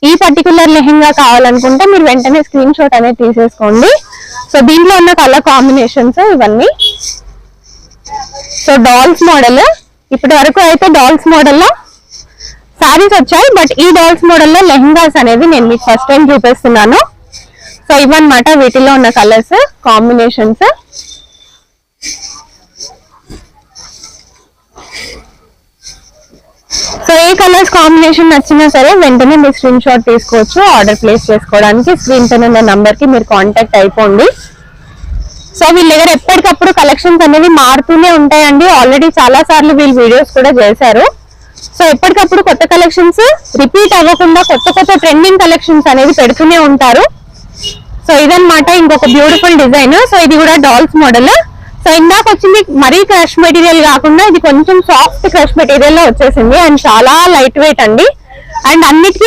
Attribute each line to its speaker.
Speaker 1: ఈ పర్టికులర్ లెహెంగా కావాలనుకుంటే మీరు వెంటనే స్క్రీన్ షాట్ అనేది తీసేసుకోండి. సో దీంట్లో ఉన్న కలర్ కాంబినేషన్స్ ఇవన్నీ. సో డాల్స్ మోడల్, ఇప్పటి వరకు అయితే డాల్స్ మోడల్లో సారీస్ వచ్చాయి, బట్ ఈ డాల్స్ మోడల్లో లెహెంగాస్ అనేది నేను మీకు ఫస్ట్ టైం చూపిస్తున్నాను. సో ఇవన్నమాట వీటిలో ఉన్న కలర్స్ కాంబినేషన్స్. సో ఏ కలర్స్ కాంబినేషన్ నచ్చినా సరే వెంటనే మీరు స్క్రీన్ షాట్ తీసుకోవచ్చు. ఆర్డర్ ప్లేస్ చేసుకోవడానికి స్క్రీన్ పైన ఉన్న నంబర్ కి మీరు కాంటాక్ట్ అయిపోండి. సో వీళ్ళ దగ్గర ఎప్పటికప్పుడు కలెక్షన్స్ అనేవి మారుతూనే ఉంటాయండి. ఆల్రెడీ చాలా సార్లు వీళ్ళు వీడియోస్ కూడా చేశారు. సో ఎప్పటికప్పుడు కొత్త కలెక్షన్స్ రిపీట్ అవ్వకుండా కొత్త కొత్త ట్రెండింగ్ కలెక్షన్స్ అనేవి పెడుతూనే ఉంటారు. సో ఇదన్నమాట ఇంకొక బ్యూటిఫుల్ డిజైన్. సో ఇది కూడా డాల్స్ మోడల్. సో ఇందాక వచ్చింది మరీ క్రష్ మెటీరియల్ కాకుండా ఇది కొంచెం సాఫ్ట్ క్రష్ మెటీరియల్ లో వచ్చేసింది అండ్ చాలా లైట్ వెయిట్ అండి. అండ్ అన్నిటికీ